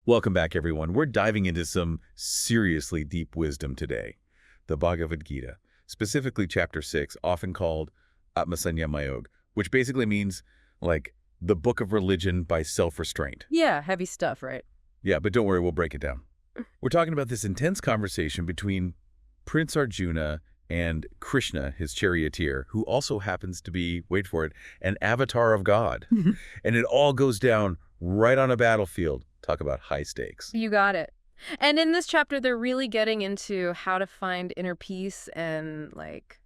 Welcome back, everyone. We're diving into some seriously deep wisdom today. The Bhagavad Gita, specifically Chapter 6, often called Atmasanya, which basically means, like, the book of religion by self-restraint. Yeah, heavy stuff, right? Yeah, but don't worry, we'll break it down. We're talking about this intense conversation between Prince Arjuna and Krishna, his charioteer, who also happens to be, wait for it, an avatar of God. And it all goes down right on a battlefield. Talk about high stakes. You got it. And in this chapter, they're really getting into how to find inner peace and, like,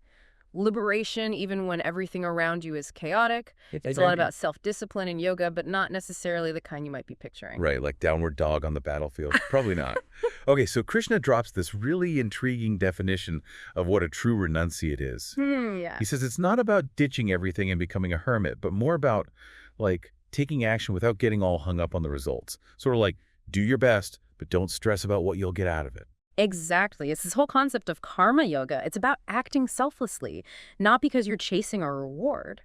liberation even when everything around you is chaotic. It's a lot about self-discipline and yoga, but not necessarily the kind you might be picturing. Right, like downward dog on the battlefield. Probably not. Okay, so Krishna drops this really intriguing definition of what a true renunciate is. Yeah. He says it's not about ditching everything and becoming a hermit, but more about, like, taking action without getting all hung up on the results. Sort of like, do your best, but don't stress about what you'll get out of it. Exactly. It's this whole concept of karma yoga. It's about acting selflessly, not because you're chasing a reward.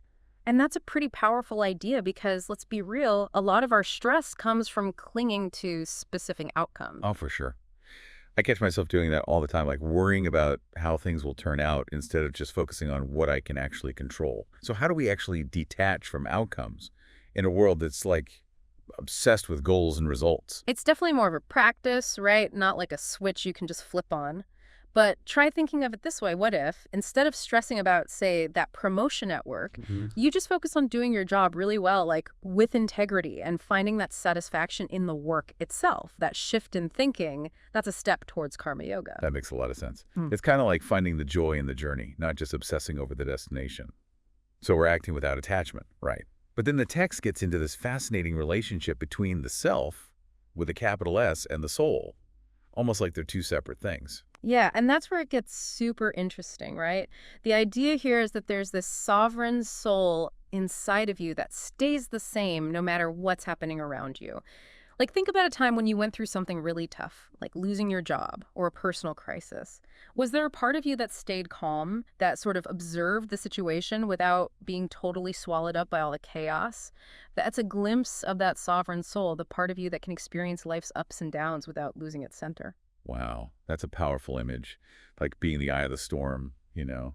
And that's a pretty powerful idea because, let's be real, a lot of our stress comes from clinging to specific outcomes. Oh, for sure. I catch myself doing that all the time, like worrying about how things will turn out instead of just focusing on what I can actually control. So how do we actually detach from outcomes in a world that's, like, obsessed with goals and results? It's definitely more of a practice, right? Not like a switch you can just flip on. But try thinking of it this way. What if, instead of stressing about, say, that promotion at work, you just focus on doing your job really well, like with integrity, and finding that satisfaction in the work itself? That shift in thinking, that's a step towards karma yoga. That makes a lot of sense. It's kind of like finding the joy in the journey, not just obsessing over the destination. So we're acting without attachment, right? But then the text gets into this fascinating relationship between the self, with a capital S, and the soul, almost like they're two separate things. Yeah, and that's where it gets super interesting, right? The idea here is that there's this sovereign soul inside of you that stays the same no matter what's happening around you. Like, think about a time when you went through something really tough, like losing your job or a personal crisis. Was there a part of you that stayed calm, that sort of observed the situation without being totally swallowed up by all the chaos? That's a glimpse of that sovereign soul, the part of you that can experience life's ups and downs without losing its center. Wow, that's a powerful image, like being the eye of the storm, you know?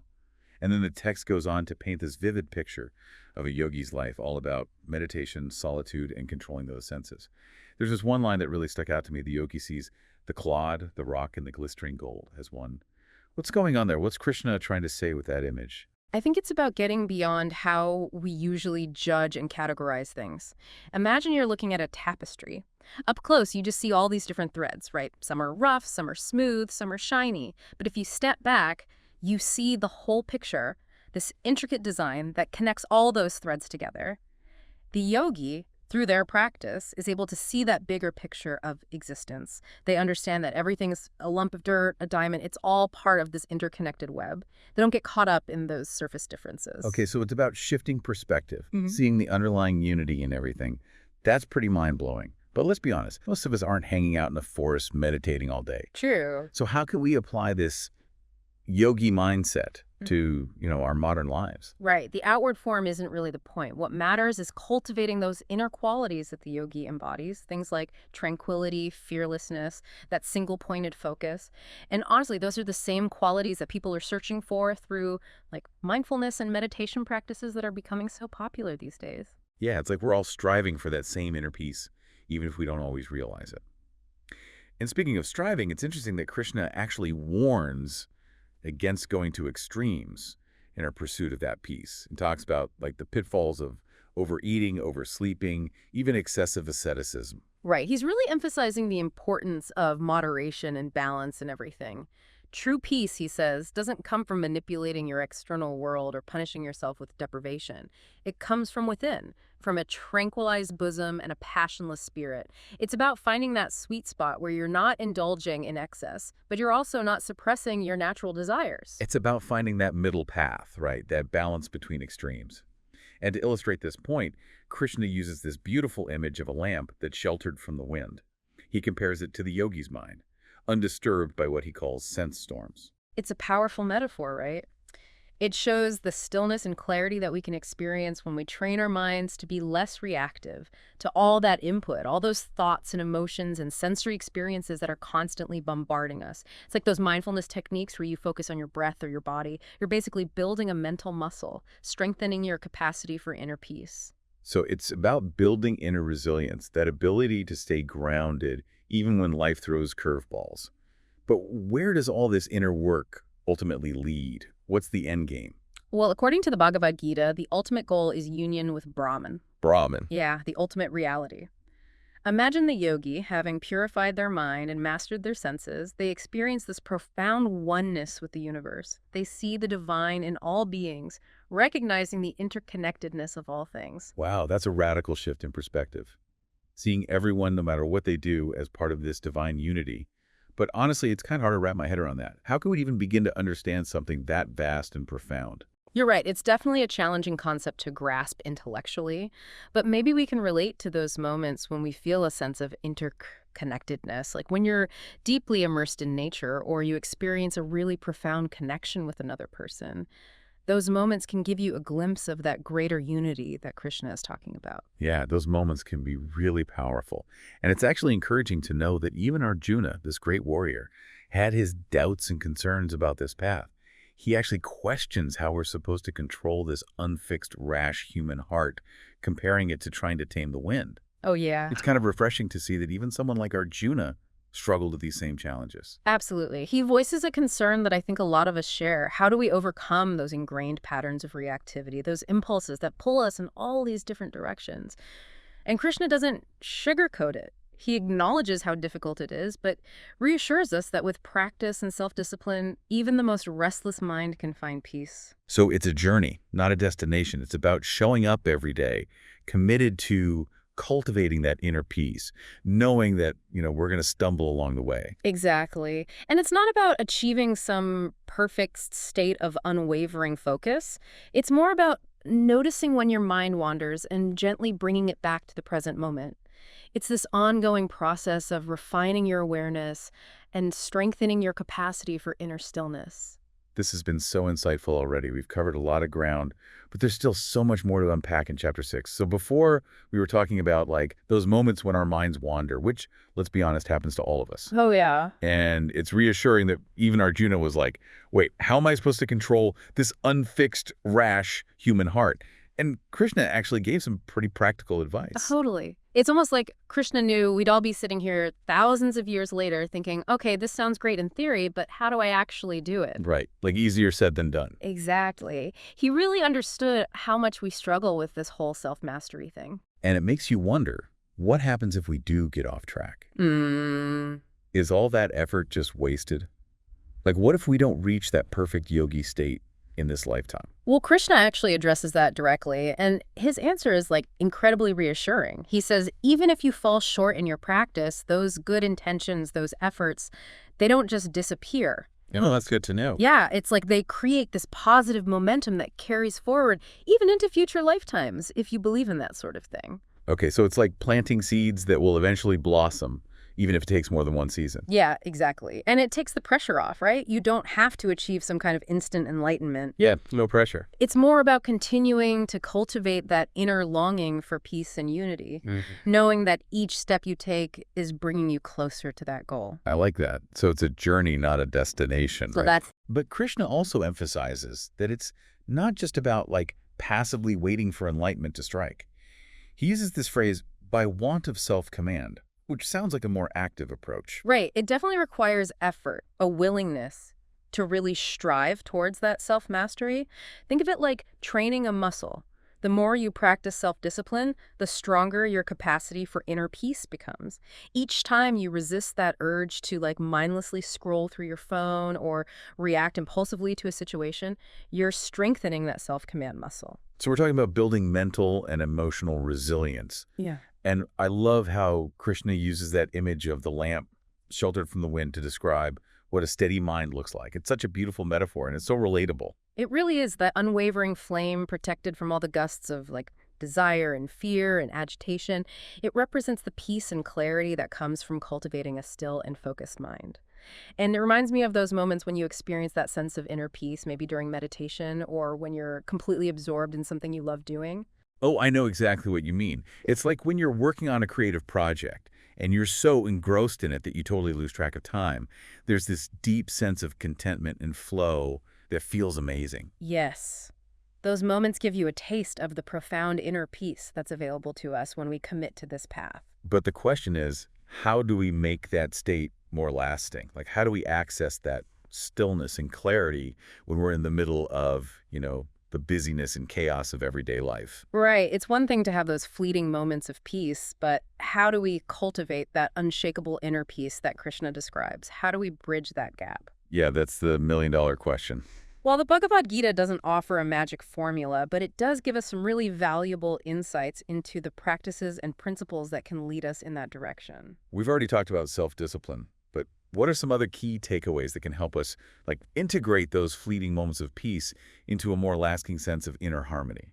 And then the text goes on to paint this vivid picture of a yogi's life, all about meditation, solitude, and controlling those senses. There's this one line that really stuck out to me. The yogi sees the clod, the rock, and the glistering gold as one. What's going on there? What's Krishna trying to say with that image? I think it's about getting beyond how we usually judge and categorize things. Imagine you're looking at a tapestry. Up close, you just see all these different threads, right? Some are rough, some are smooth, some are shiny. But if you step back, you see the whole picture, this intricate design that connects all those threads together. The yogi, through their practice, is able to see that bigger picture of existence. They understand that everything's a lump of dirt, a diamond. It's all part of this interconnected web. They don't get caught up in those surface differences. Okay, so it's about shifting perspective, seeing the underlying unity in everything. That's pretty mind-blowing. But let's be honest, most of us aren't hanging out in the forest meditating all day. True. So how can we apply this yogi mindset to, our modern lives? Right. The outward form isn't really the point. What matters is cultivating those inner qualities that the yogi embodies, things like tranquility, fearlessness, that single-pointed focus. And honestly, those are the same qualities that people are searching for through, like, mindfulness and meditation practices that are becoming so popular these days. Yeah, it's like we're all striving for that same inner peace, even if we don't always realize it. And speaking of striving, it's interesting that Krishna actually warns against going to extremes in our pursuit of that peace, and talks about, like, the pitfalls of overeating, oversleeping, even excessive asceticism. Right. He's really emphasizing the importance of moderation and balance and everything. True peace, he says, doesn't come from manipulating your external world or punishing yourself with deprivation. It comes from within, from a tranquilized bosom and a passionless spirit. It's about finding that sweet spot where you're not indulging in excess, but you're also not suppressing your natural desires. It's about finding that middle path, right? That balance between extremes. And to illustrate this point, Krishna uses this beautiful image of a lamp that's sheltered from the wind. He compares it to the yogi's mind, undisturbed by what he calls sense storms. It's a powerful metaphor, right? It shows the stillness and clarity that we can experience when we train our minds to be less reactive to all that input, all those thoughts and emotions and sensory experiences that are constantly bombarding us. It's like those mindfulness techniques where you focus on your breath or your body. You're basically building a mental muscle, strengthening your capacity for inner peace. So it's about building inner resilience, that ability to stay grounded even when life throws curveballs. But where does all this inner work ultimately lead? What's the end game? Well, according to the Bhagavad Gita, the ultimate goal is union with Brahman. Brahman. Yeah, the ultimate reality. Imagine the yogi, having purified their mind and mastered their senses, they experience this profound oneness with the universe. They see the divine in all beings, recognizing the interconnectedness of all things. Wow, that's a radical shift in perspective. Seeing everyone, no matter what they do, as part of this divine unity. But honestly, it's kind of hard to wrap my head around that. How can we even begin to understand something that vast and profound? You're right, it's definitely a challenging concept to grasp intellectually, but maybe we can relate to those moments when we feel a sense of interconnectedness, like when you're deeply immersed in nature or you experience a really profound connection with another person. Those moments can give you a glimpse of that greater unity that Krishna is talking about. Yeah, those moments can be really powerful. And it's actually encouraging to know that even Arjuna, this great warrior, had his doubts and concerns about this path. He actually questions how we're supposed to control this unfixed, rash human heart, comparing it to trying to tame the wind. Oh, yeah. It's kind of refreshing to see that even someone like Arjuna struggled with these same challenges. Absolutely. He voices a concern that I think a lot of us share. How do we overcome those ingrained patterns of reactivity, those impulses that pull us in all these different directions? And Krishna doesn't sugarcoat it. He acknowledges how difficult it is, but reassures us that with practice and self-discipline, even the most restless mind can find peace. So it's a journey, not a destination. It's about showing up every day, committed to cultivating that inner peace, knowing that, we're going to stumble along the way. Exactly. And it's not about achieving some perfect state of unwavering focus. It's more about noticing when your mind wanders and gently bringing it back to the present moment. It's this ongoing process of refining your awareness and strengthening your capacity for inner stillness. This has been so insightful already. We've covered a lot of ground, but there's still so much more to unpack in chapter 6. So before we were talking about those moments when our minds wander, which, let's be honest, happens to all of us. Oh, yeah. And it's reassuring that even Arjuna was like, wait, how am I supposed to control this unfixed, rash human heart? And Krishna actually gave some pretty practical advice. Totally. It's almost like Krishna knew we'd all be sitting here thousands of years later thinking, okay, this sounds great in theory, but how do I actually do it? Right. Like easier said than done. Exactly. He really understood how much we struggle with this whole self-mastery thing. And it makes you wonder, what happens if we do get off track? Is all that effort just wasted? Like, what if we don't reach that perfect yogi state in this lifetime? Well, Krishna actually addresses that directly, and his answer is incredibly reassuring. He says, even if you fall short in your practice, those good intentions, those efforts, they don't just disappear. Oh, that's good to know. Yeah, it's like they create this positive momentum that carries forward even into future lifetimes, if you believe in that sort of thing. Okay, so it's like planting seeds that will eventually blossom, even if it takes more than one season. Yeah, exactly. And it takes the pressure off, right? You don't have to achieve some kind of instant enlightenment. Yeah, no pressure. It's more about continuing to cultivate that inner longing for peace and unity, knowing that each step you take is bringing you closer to that goal. I like that. So it's a journey, not a destination, So right? that's But Krishna also emphasizes that it's not just about passively waiting for enlightenment to strike. He uses this phrase, by want of self-command, which sounds like a more active approach. right. It definitely requires effort, a willingness to really strive towards that self-mastery. Think of it like training a muscle. The more you practice self-discipline, the stronger your capacity for inner peace becomes. Each time you resist that urge to mindlessly scroll through your phone or react impulsively to a situation, you're strengthening that self-command muscle. So we're talking about building mental and emotional resilience. Yeah. And I love how Krishna uses that image of the lamp sheltered from the wind to describe what a steady mind looks like. It's such a beautiful metaphor, and it's so relatable. It really is that unwavering flame protected from all the gusts of desire and fear and agitation. It represents the peace and clarity that comes from cultivating a still and focused mind. And it reminds me of those moments when you experience that sense of inner peace, maybe during meditation or when you're completely absorbed in something you love doing. Oh, I know exactly what you mean. It's like when you're working on a creative project and you're so engrossed in it that you totally lose track of time. There's this deep sense of contentment and flow that feels amazing. Yes. Those moments give you a taste of the profound inner peace that's available to us when we commit to this path. But the question is, how do we make that state more lasting? Like, how do we access that stillness and clarity when we're in the middle of, the busyness and chaos of everyday life? Right. It's one thing to have those fleeting moments of peace, but how do we cultivate that unshakable inner peace that Krishna describes? How do we bridge that gap? Yeah, that's the million-dollar question. Well, the Bhagavad Gita doesn't offer a magic formula, but it does give us some really valuable insights into the practices and principles that can lead us in that direction. We've already talked about self-discipline, but what are some other key takeaways that can help us, integrate those fleeting moments of peace into a more lasting sense of inner harmony?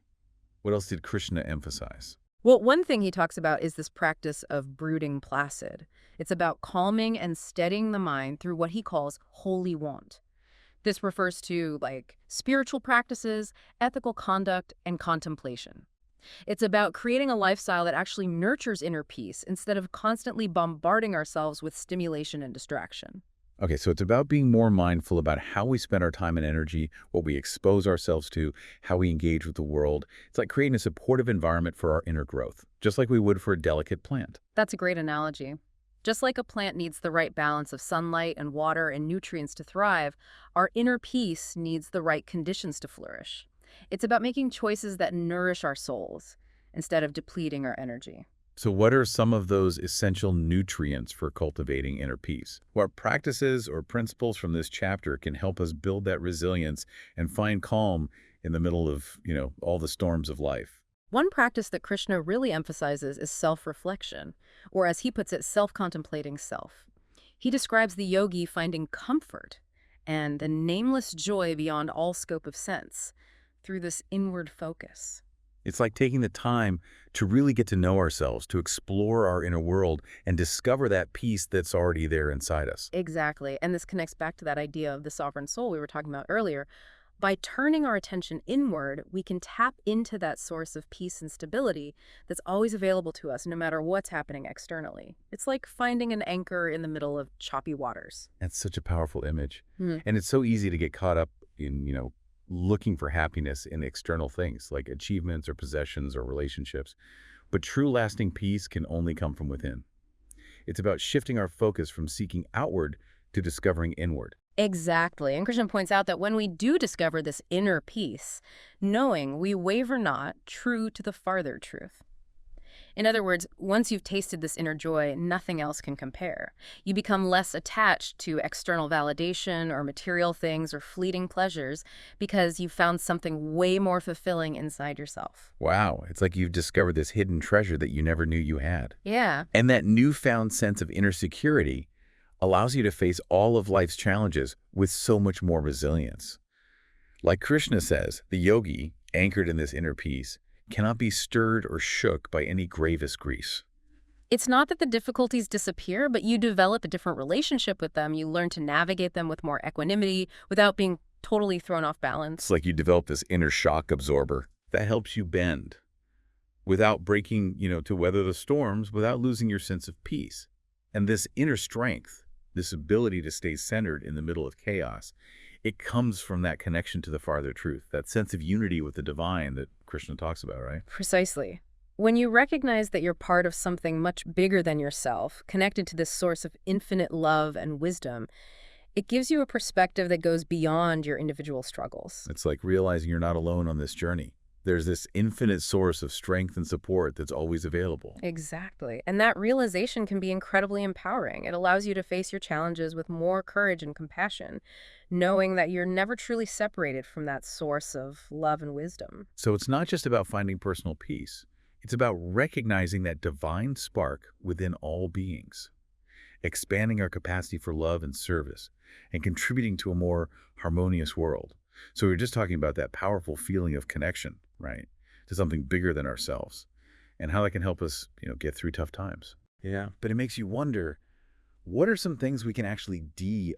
What else did Krishna emphasize? Well, one thing he talks about is this practice of brooding placid. It's about calming and steadying the mind through what he calls holy want. This refers to, spiritual practices, ethical conduct, and contemplation. It's about creating a lifestyle that actually nurtures inner peace instead of constantly bombarding ourselves with stimulation and distraction. Okay, so it's about being more mindful about how we spend our time and energy, what we expose ourselves to, how we engage with the world. It's like creating a supportive environment for our inner growth, just like we would for a delicate plant. That's a great analogy. Just like a plant needs the right balance of sunlight and water and nutrients to thrive, our inner peace needs the right conditions to flourish. It's about making choices that nourish our souls instead of depleting our energy. So what are some of those essential nutrients for cultivating inner peace? What practices or principles from this chapter can help us build that resilience and find calm in the middle of, all the storms of life? One practice that Krishna really emphasizes is self-reflection, or as he puts it, self-contemplating self. He describes the yogi finding comfort and the nameless joy beyond all scope of sense through this inward focus. It's like taking the time to really get to know ourselves, to explore our inner world and discover that peace that's already there inside us. Exactly, and this connects back to that idea of the sovereign soul we were talking about earlier. By turning our attention inward, we can tap into that source of peace and stability that's always available to us no matter what's happening externally. It's like finding an anchor in the middle of choppy waters. That's such a powerful image. Hmm. And it's so easy to get caught up in, looking for happiness in external things like achievements or possessions or relationships. But true lasting peace can only come from within. It's about shifting our focus from seeking outward to discovering inward. Exactly. And Krishna points out that when we do discover this inner peace, knowing we waver not, true to the farther truth. In other words, once you've tasted this inner joy, nothing else can compare. You become less attached to external validation or material things or fleeting pleasures because you've found something way more fulfilling inside yourself. Wow, it's like you've discovered this hidden treasure that you never knew you had. Yeah. And that newfound sense of inner security allows you to face all of life's challenges with so much more resilience. Like Krishna says, the yogi, anchored in this inner peace, cannot be stirred or shook by any gravest grief. It's not that the difficulties disappear, but you develop a different relationship with them. You learn to navigate them with more equanimity without being totally thrown off balance. It's like you develop this inner shock absorber that helps you bend without breaking, to weather the storms, without losing your sense of peace. And this inner strength, this ability to stay centered in the middle of chaos, it comes from that connection to the farther truth, that sense of unity with the divine that Krishna talks about, right? Precisely. When you recognize that you're part of something much bigger than yourself, connected to this source of infinite love and wisdom, it gives you a perspective that goes beyond your individual struggles. It's like realizing you're not alone on this journey. There's this infinite source of strength and support that's always available. Exactly. And that realization can be incredibly empowering. It allows you to face your challenges with more courage and compassion, knowing that you're never truly separated from that source of love and wisdom. So it's not just about finding personal peace. It's about recognizing that divine spark within all beings, expanding our capacity for love and service, and contributing to a more harmonious world. So we were just talking about that powerful feeling of connection, right, to something bigger than ourselves, and how that can help us, get through tough times. Yeah. But it makes you wonder, What are some things we can actually do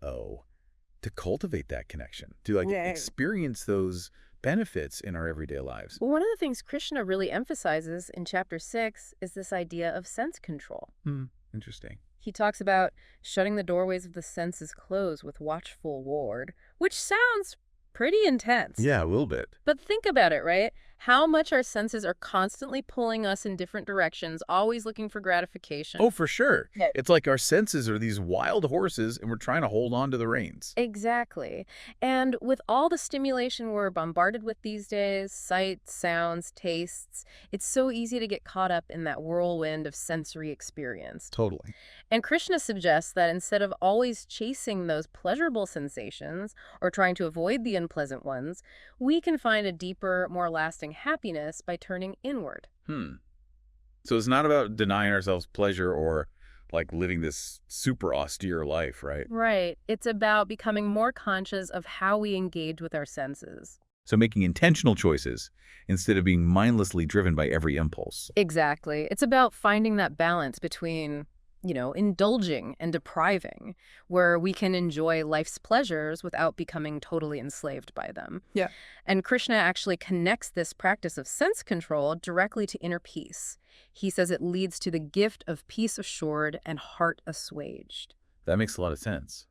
to cultivate that connection, to like Yeah. experience those benefits in our everyday lives? Well, one of the things Krishna really emphasizes in chapter 6 is this idea of sense control. Hmm. Interesting. He talks about shutting the doorways of the senses closed with watchful ward, which sounds pretty intense. Yeah, a little bit. But think about it, right? How much our senses are constantly pulling us in different directions, always looking for gratification. Oh, for sure. Yeah. It's like our senses are these wild horses and we're trying to hold on to the reins. Exactly. And with all the stimulation we're bombarded with these days, sights, sounds, tastes, it's so easy to get caught up in that whirlwind of sensory experience. Totally. And Krishna suggests that instead of always chasing those pleasurable sensations or trying to avoid the unpleasant ones, we can find a deeper, more lasting happiness by turning inward. So it's not about denying ourselves pleasure or like living this super austere life, right? Right. It's about becoming more conscious of how we engage with our senses. So making intentional choices instead of being mindlessly driven by every impulse. Exactly. It's about finding that balance between, indulging and depriving, where we can enjoy life's pleasures without becoming totally enslaved by them. Yeah. And Krishna actually connects this practice of sense control directly to inner peace. He says it leads to the gift of peace assured and heart assuaged. That makes a lot of sense.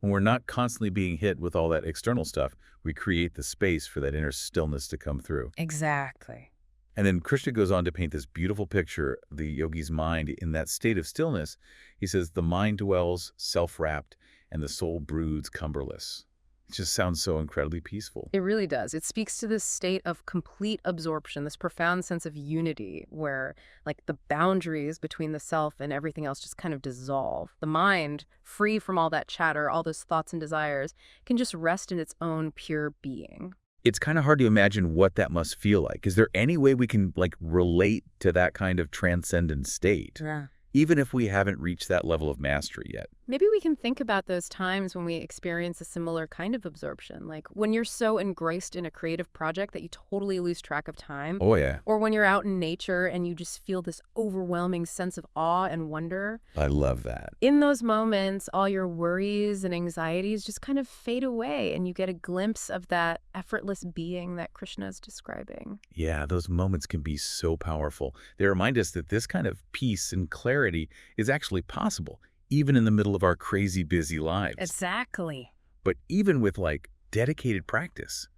When we're not constantly being hit with all that external stuff, we create the space for that inner stillness to come through. Exactly. And then Krishna goes on to paint this beautiful picture of the yogi's mind in that state of stillness. He says, the mind dwells self-wrapped and the soul broods cumberless. It just sounds so incredibly peaceful. It really does. It speaks to this state of complete absorption, this profound sense of unity where, like, the boundaries between the self and everything else just kind of dissolve. The mind, free from all that chatter, all those thoughts and desires, can just rest in its own pure being. It's kind of hard to imagine what that must feel like. Is there any way we can, like, relate to that kind of transcendent state? Yeah. Even if we haven't reached that level of mastery yet. Maybe we can think about those times when we experience a similar kind of absorption, like when you're so engrossed in a creative project that you totally lose track of time. Oh, yeah. Or when you're out in nature and you just feel this overwhelming sense of awe and wonder. I love that. In those moments, all your worries and anxieties just kind of fade away and you get a glimpse of that effortless being that Krishna is describing. Yeah, those moments can be so powerful. They remind us that this kind of peace and clarity is actually possible, even in the middle of our crazy busy lives. Exactly. But even with like dedicated practice,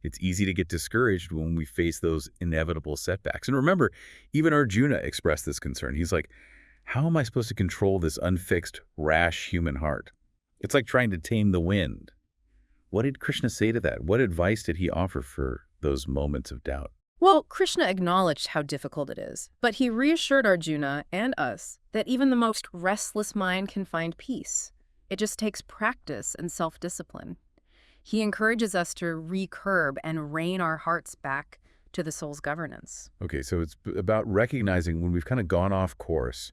it's easy to get discouraged when we face those inevitable setbacks. And remember, even Arjuna expressed this concern. He's like, how am I supposed to control this unfixed, rash human heart? It's like trying to tame the wind. What did Krishna say to that? What advice did he offer for those moments of doubt? Well, Krishna acknowledged how difficult it is, but he reassured Arjuna and us that even the most restless mind can find peace. It just takes practice and self-discipline. He encourages us to recurb and rein our hearts back to the soul's governance. Okay, so it's about recognizing when we've kind of gone off course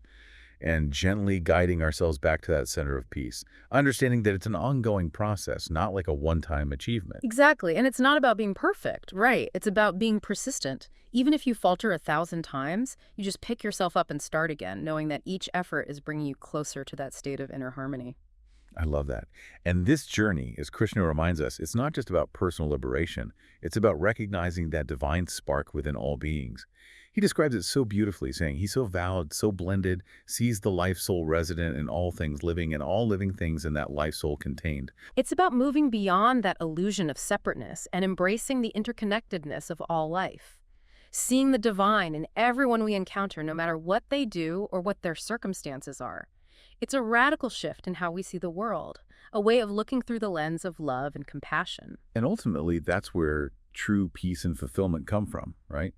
and gently guiding ourselves back to that center of peace, understanding that it's an ongoing process, not like a one-time achievement. Exactly, and it's not about being perfect, right? It's about being persistent. Even if you falter 1,000 times, you just pick yourself up and start again, knowing that each effort is bringing you closer to that state of inner harmony. I love that. And this journey, as Krishna reminds us, it's not just about personal liberation. It's about recognizing that divine spark within all beings. He describes it so beautifully, saying, he's so vowed, so blended, sees the life-soul resident in all things living and all living things in that life-soul contained. It's about moving beyond that illusion of separateness and embracing the interconnectedness of all life. Seeing the divine in everyone we encounter, no matter what they do or what their circumstances are. It's a radical shift in how we see the world, a way of looking through the lens of love and compassion. And ultimately, that's where true peace and fulfillment come from, right?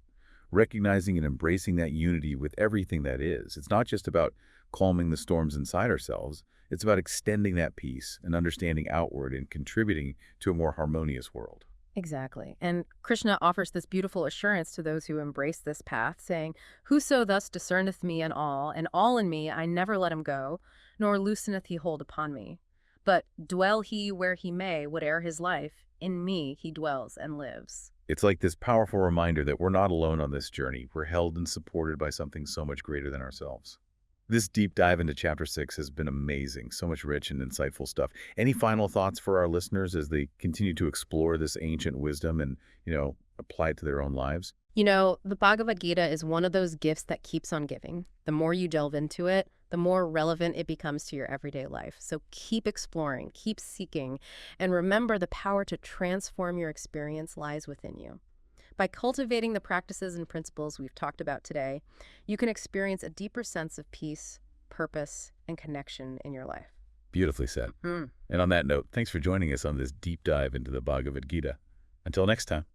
Recognizing and embracing that unity with everything that is. It's not just about calming the storms inside ourselves. It's about extending that peace and understanding outward and contributing to a more harmonious world. Exactly. And Krishna offers this beautiful assurance to those who embrace this path, saying, whoso thus discerneth me and all in me, I never let him go, nor looseneth he hold upon me. But dwell he where he may, whate'er his life, in me he dwells and lives. It's like this powerful reminder that we're not alone on this journey. We're held and supported by something so much greater than ourselves. This deep dive into Chapter 6 has been amazing. So much rich and insightful stuff. Any final thoughts for our listeners as they continue to explore this ancient wisdom and, apply it to their own lives? The Bhagavad Gita is one of those gifts that keeps on giving. The more you delve into it, the more relevant it becomes to your everyday life. So keep exploring, keep seeking, and remember the power to transform your experience lies within you. By cultivating the practices and principles we've talked about today, you can experience a deeper sense of peace, purpose, and connection in your life. Beautifully said. And on that note, thanks for joining us on this deep dive into the Bhagavad Gita. Until next time.